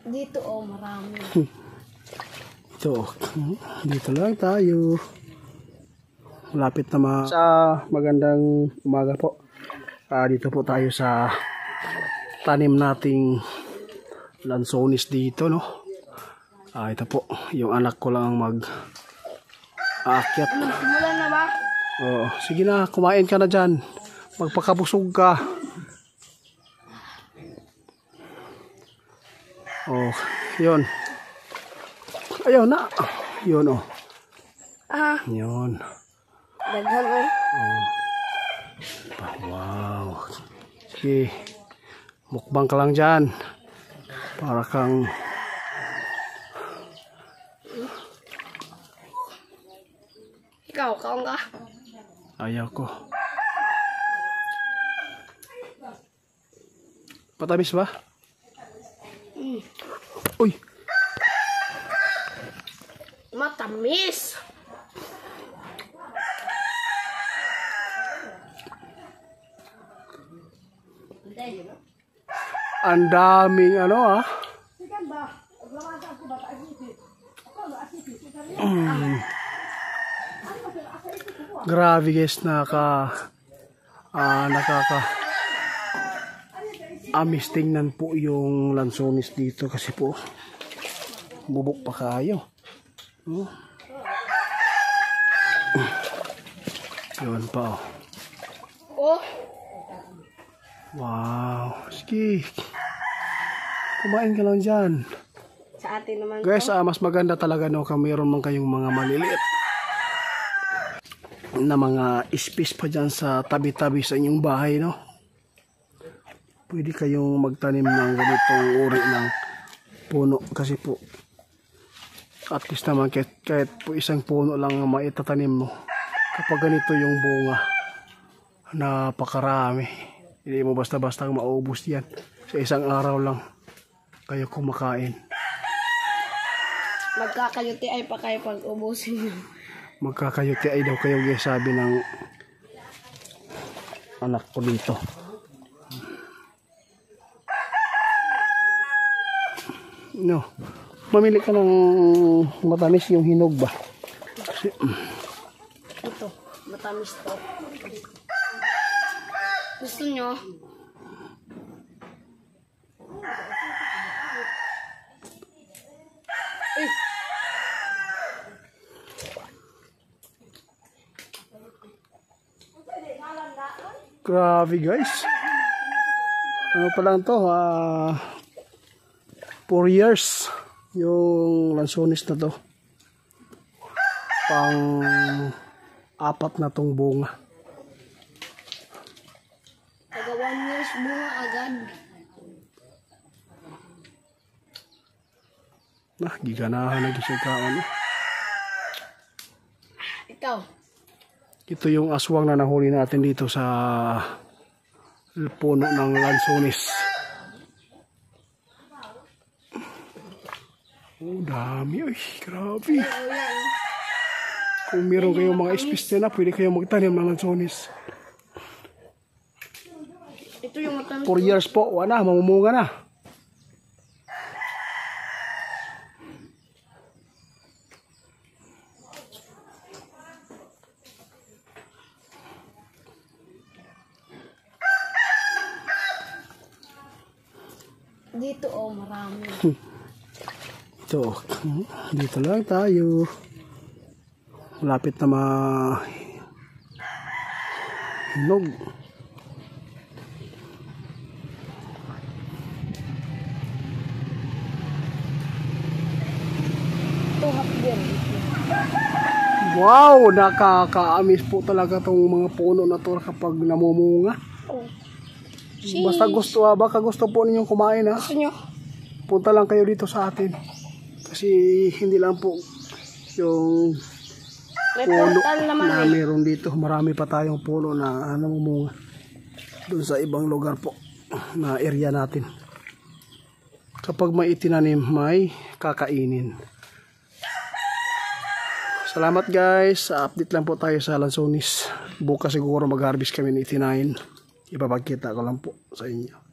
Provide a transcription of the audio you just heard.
Dito marami. Ito, dito lang tayo. Malapit na sa magandang umaga po. Dito po tayo sa tanim nating lansones dito, no? Ito po, yung anak ko lang mag-aakyat. Simulan na ba? Oo, sige na, kumain ka na dyan. Magpakabusog ka. Oh, yun. Ayun na. Yun, oh. Yun. Daghan Wow. Sige. Mukbang ka lang dyan. Para kang... Ikaw, kaon ka? Ayaw ko. Patamis ba? Uy! Matamis! Ang daming ano Grabe guys, amis tingnan po yung lansones dito kasi po bubok pa kayo. Yun pa Oh. Wow. Sige. Kumain ka lang dyan. Sa atin naman guys, mas maganda talaga no kung mayroon man kayong mga maliliit na mga space pa dyan sa tabi-tabi sa inyong bahay, no? Pwede kayong magtanim ng ganitong uri ng puno kasi po at least naman kahit po isang puno lang maitatanim mo kapag ganito yung bunga, napakarami. Hindi mo basta-basta maubos yan sa isang araw lang kayo kumakain. Magkakayuti ay pa kayo pag ubusin. Magkakayuti ay daw kayo guys, sabi ng anak ko dito. No, mamili ka ng matamis, yung hinog ba? Kasi, Ito, matamis to. Gusto nyo? grabe guys. Ano pa lang to? 4 years yung lansones na to. Pang 4 na tong bunga. Taga 1 years bunga agad. Giganahan na gising ka ano. Ikaw. Ito yung aswang na nahuli natin dito sa puno ng lansones. Oh, dami. Ay, grabe. Kung meron kayong mga space na, pwede kayong magtanim ng lansones. Ito yung matamis. 4 years po, wala, mamumunga na. Dito marami. Ito, dito lang tayo. Malapit na hinog. Wow, nakakaamis po talaga tong mga puno na to kapag namumunga. Basta gusto, baka gusto po ninyong kumain ha. Gusto nyo? Punta lang kayo dito sa atin. Kasi hindi lang po yung puno na meron dito. Marami pa tayong puno na namumunga doon sa ibang lugar po na area natin. Kapag may itinanim, may kakainin. Salamat guys. Update lang po tayo sa lansones. Bukas siguro mag-harvest kami ng itinayin. Ipapagkita ko lang po sa inyo.